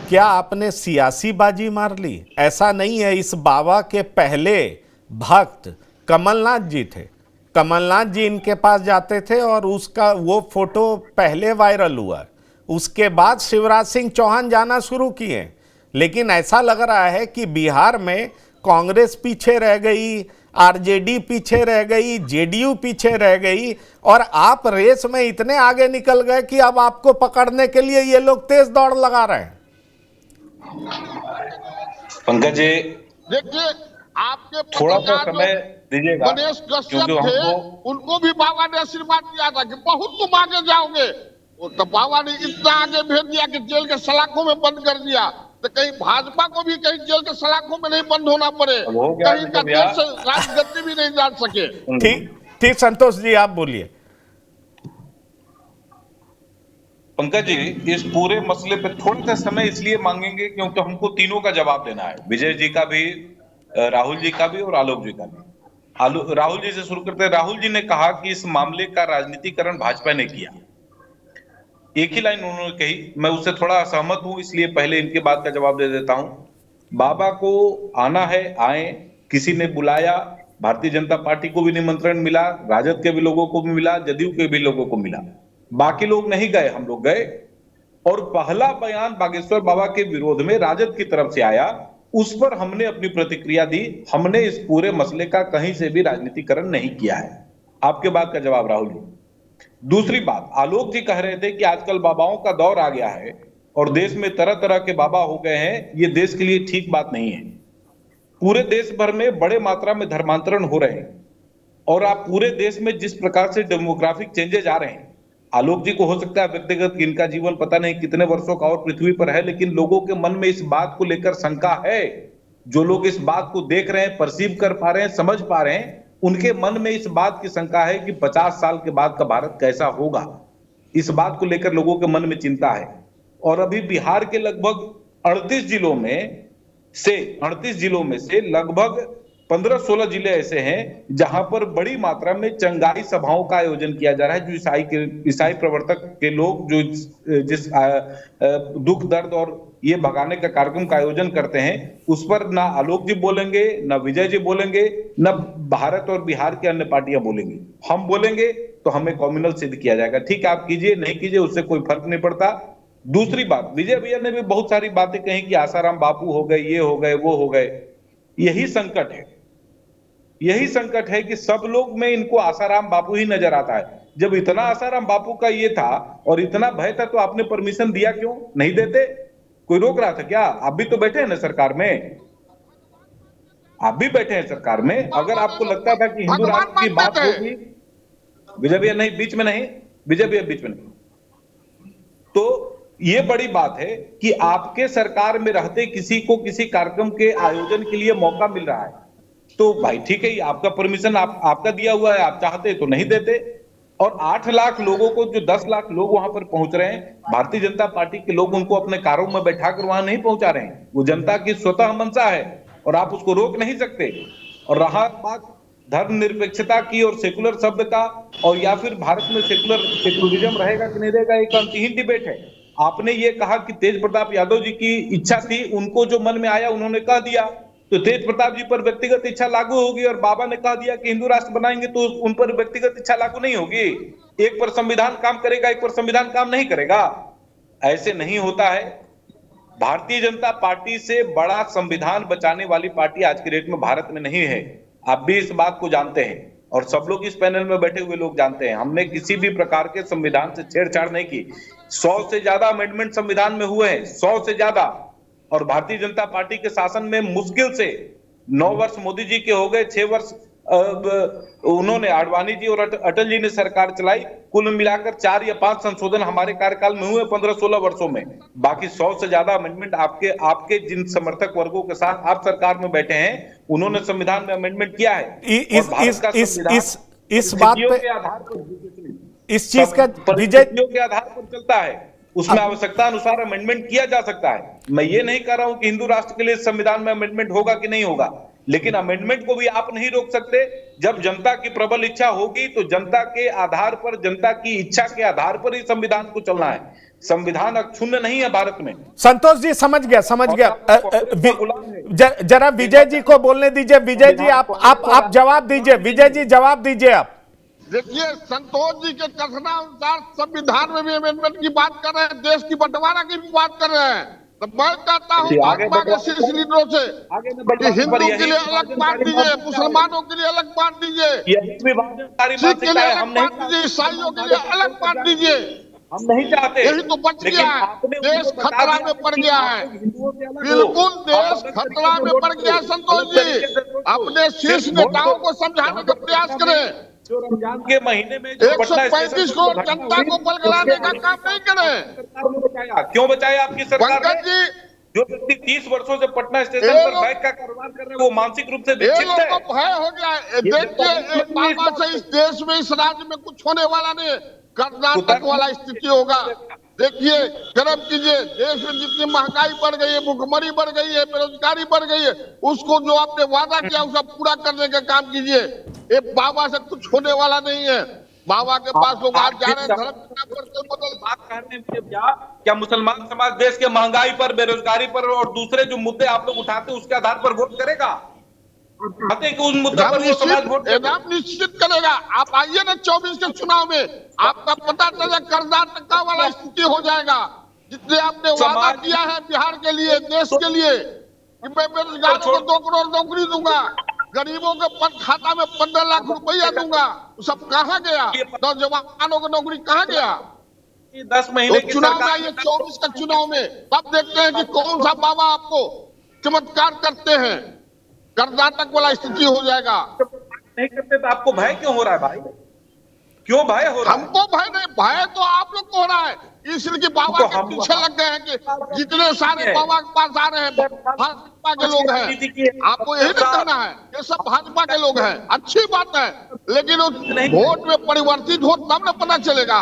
क्या आपने सियासी बाजी मार ली? ऐसा नहीं है। इस बाबा के पहले भक्त कमलनाथ जी थे। कमलनाथ जी इनके पास जाते थे और उसका वो फोटो पहले वायरल हुआ। उसके बाद शिवराज सिंह चौहान जाना शुरू किए। लेकिन ऐसा लग रहा है कि बिहार में कांग्रेस पीछे रह गई, आरजेडी पीछे रह गई, जेडीयू पीछे रह गई और आप रेस में इतने आगे निकल गए कि अब आपको पकड़ने के लिए ये लोग तेज दौड़ लगा रहे हैं। पंकज जी, देखिए, आपके थोड़ा सा पत्रकार जो समय दीजिएगा गणेश क्योंकि कश्यप थे, हमको उनको भी बाबा ने आशीर्वाद दिया था कि बहुत तुम आगे जाओगे। तो बाबा ने इतना आगे भेज दिया कि जेल के सलाखों में बंद कर दिया। तो कहीं भाजपा को भी कहीं जेल के सलाखों में नहीं बंद होना पड़े, अब हो गया कहीं का विजय भैया। देश से राजगद्दी भी नहीं जान सके। ठीक ठीक, संतोष जी आप बोलिए। पंकज जी, इस पूरे मसले पे थोड़ा सा समय इसलिए मांगेंगे क्योंकि हमको तीनों का जवाब देना है, विजय जी का भी, राहुल जी का भी और आलोक जी का भी। राहुल जी से शुरू करते हैं। राहुल जी ने कहा कि इस मामले का राजनीतिकरण भाजपा ने किया। एक ही लाइन उन्होंने कही, मैं उससे थोड़ा असहमत हूं, इसलिए पहले इनके बात का जवाब दे देता हूं। बाबा को आना है, आए, किसी ने बुलाया, भारतीय जनता पार्टी को भी निमंत्रण मिला, राजद के भी लोगों को भी मिला, जदयू के भी लोगों को मिला, बाकी लोग नहीं गए, हम लोग गए। और पहला बयान बागेश्वर बाबा के विरोध में राजद की तरफ से आया, उस पर हमने अपनी प्रतिक्रिया दी। हमने इस पूरे मसले का कहीं से भी राजनीतिकरण नहीं किया है। आपके बात का जवाब राहुल जी। दूसरी बात, आलोक जी कह रहे थे कि आजकल बाबाओं का दौर आ गया है और देश में तरह तरह के बाबा हो गए हैं, ये देश के लिए ठीक बात नहीं है। पूरे देश भर में बड़े मात्रा में धर्मांतरण हो रहे हैं और आप पूरे देश में जिस प्रकार से डेमोग्राफिक चेंजेज आ रहे हैं, आलोक जी को हो सकता है व्यक्तिगत इनका जीवन पता नहीं कितने वर्षों का और पृथ्वी पर है, लेकिन लोगों के मन में इस बात को लेकर शंका है। जो लोग इस बात को देख रहे हैं, परसीव कर पा रहे हैं, समझ पा रहे हैं, उनके मन में इस बात की शंका है कि 50 साल के बाद का भारत कैसा होगा। इस बात को लेकर लोगों के मन में चिंता है। और अभी बिहार के लगभग 38 जिलों में से 38 जिलों में से लगभग 15-16 जिले ऐसे हैं जहां पर बड़ी मात्रा में चंगाई सभाओं का आयोजन किया जा रहा है। जो ईसाई प्रवर्तक के लोग जो जिस दुख दर्द और ये भगाने का कार्यक्रम का आयोजन करते हैं, उस पर ना आलोक जी बोलेंगे, ना विजय जी बोलेंगे, ना भारत और बिहार की अन्य पार्टियां बोलेंगी। हम बोलेंगे तो हमें कॉम्युनल सिद्ध किया जाएगा। ठीक है, आप कीजिए, नहीं कीजिए, उससे कोई फर्क नहीं पड़ता। दूसरी बात, विजय भैया ने भी बहुत सारी बातें कही कि आसाराम बापू हो गए, ये हो गए, वो हो गए। यही संकट है, यही संकट है कि सब लोग में इनको आसाराम बापू ही नजर आता है। जब इतना आसाराम बापू का ये था और इतना भय था तो आपने परमिशन दिया क्यों? नहीं देते? कोई रोक रहा था क्या? आप भी तो बैठे हैं ना सरकार में, आप भी बैठे हैं सरकार में। अगर आपको लगता था कि हिंदू भगवान राष्ट्र की मानते बात थे। होगी, विजय भैया नहीं, बीच में नहीं, विजय भैया बीच में नहीं। तो ये बड़ी बात है कि आपके सरकार में रहते किसी को किसी कार्यक्रम के आयोजन के लिए मौका मिल रहा है, तो भाई ठीक है, आपका परमिशन आपका दिया हुआ है, आप चाहते तो नहीं देते। और 8 लाख लोगों को, जो 10 लाख लोग वहां पर पहुंच रहे हैं, भारतीय जनता पार्टी के लोग उनको अपने कारों में बैठाकर वहां नहीं पहुंचा रहे हैं। वो जनता की स्वतः मंशा है और आप उसको रोक नहीं सकते। और रहा बात धर्मनिरपेक्षता की और सेकुलर शब्द का, और या फिर भारत में सेकुलरिज्म रहेगा कि नहीं रहेगा, एक अंतहीन डिबेट है। आपने ये कहा कि तेज प्रताप यादव जी की इच्छा थी, उनको जो मन में आया उन्होंने कह दिया, तो तेज प्रताप जी पर व्यक्तिगत इच्छा लागू होगी। और बाबा ने कह दिया कि हिंदू राष्ट्र बनाएंगे, तो उन पर व्यक्तिगत इच्छा लागू नहीं होगी। एक पर संविधान काम करेगा, एक पर संविधान काम नहीं करेगा। ऐसे नहीं होता है। भारतीय जनता पार्टी से बड़ा संविधान बचाने वाली पार्टी आज के डेट में भारत में नहीं है। आप भी इस बात को जानते हैं और सब लोग इस पैनल में बैठे हुए लोग जानते हैं। हमने किसी भी प्रकार के संविधान से छेड़छाड़ नहीं की। 100 से ज्यादा अमेंडमेंट संविधान में हुए हैं, 100 से ज्यादा। और भारतीय जनता पार्टी के शासन में मुश्किल से 9 वर्ष मोदी जी के हो गए, 6 वर्ष उन्होंने, आडवाणी जी और अटल जी ने सरकार चलाई। कुल मिलाकर 4 या 5 संशोधन हमारे कार्यकाल में हुए 15-16 वर्षों में। बाकी 100 से ज्यादा अमेंडमेंट आपके जिन समर्थक वर्गों के साथ आप सरकार में बैठे हैं, उन्होंने संविधान में अमेंडमेंट किया है। और भारत का संविधान इस बात पे, के आधार पर, इस चीज का विजय, परिस्थितियों के आधार पर चलता है। उसमें आवश्यकता अनुसार अमेंडमेंट किया जा सकता है। मैं ये नहीं कह रहा हूं कि हिंदू राष्ट्र के लिए संविधान में अमेंडमेंट होगा कि नहीं होगा, लेकिन अमेंडमेंट को भी आप नहीं रोक सकते। जब जनता की प्रबल इच्छा होगी तो जनता के आधार पर, जनता की इच्छा के आधार पर ही संविधान को चलना है। संविधान अक्षुण्ण नहीं है भारत में। संतोष जी समझ गया जरा विजय जी को बोलने दीजिए। विजय जी आप जवाब दीजिए। विजय जी जवाब दीजिए आप। देखिए, संतोष जी के कथनानुसार संविधान में भी अमेंडमेंट की बात कर रहे हैं, देश की बंटवारा की भी बात कर रहे हैं। तो मैं कहता हूँ भाजपा के शीर्ष लीडरों से कि हिंदू के लिए अलग बांट दीजिए, मुसलमानों के लिए अलग बांट दीजिए, सिख के लिए अलग बांट दीजिए, ईसाइयों के लिए अलग बांट दीजिए। हम नहीं चाहते, यही तो बच गया है। देश खतरा में पड़ गया है, बिल्कुल देश खतरा में पड़ गया। संतोष जी अपने शीर्ष नेताओं को समझाने का प्रयास करें। जो रमजान के महीने में 135 करोड़ जनता को बलगलाने का काम नहीं करें। क्यों बचाया आपकी सरकार पंकज जी? जो व्यक्ति 30 वर्षों से पटना स्टेशन पर बाइक का कारोबार कर रहे हैं, वो मानसिक रूप से विक्षिप्त है। लोगों को भय हो गया है। देखिए, एक बाबा से इस देश में, इस राज्य में कुछ होने वाला नहीं। कर्नाटक वाला स्थिति होगा। देखिए, गर्म कीजिए, देश में जितनी महंगाई बढ़ गई है, भुखमरी बढ़ गई है, बेरोजगारी बढ़ गई है, उसको जो आपने वादा किया उसका पूरा करने का काम कीजिए। ये बाबा से कुछ होने वाला नहीं है। बाबा के पास लोग आज जा रहे हैं धर्म बात करने में। क्या मुसलमान समाज देश के महंगाई पर, बेरोजगारी पर और दूसरे जो मुद्दे आप लोग उठाते हैं उसके आधार पर वोट करेगा? उस मुद्दे पर वो समाज वोट निश्चित करेगा। आप आइए ना 24 के चुनाव में, आपका पता चले कर्नाटक वाला स्थिति हो जाएगा। जितने आपने वादा किया है बिहार के लिए, देश के लिए, कि मैं बेरोजगारों को 2 करोड़ नौकरी दूंगा, गरीबों के खाता में 15 लाख रुपया दूंगा, वो सब कहाँ गया? नौजवानों को नौकरी कहाँ गया? 10 महीने तो चुनाव में आइए 24 के चुनाव में, तब देखते हैं कि कौन सा बाबा आपको चमत्कार करते हैं। कर्नाटक वाला स्थिति हो जाएगा। नहीं करते तो आपको भय क्यों हो रहा है भाई? क्यों भय हो रहा है? हमको भय नहीं, भय तो आप लोग को हो रहा है। इसलिए कि बाबा के पीछे लग गए हैं कि जितने सारे बाबा के पास आ रहे हैं भाजपा के लोग हैं। आपको यही नहीं कहना है, ये सब भाजपा के लोग हैं। अच्छी बात है, लेकिन वोट में परिवर्तित हो तब न पता चलेगा।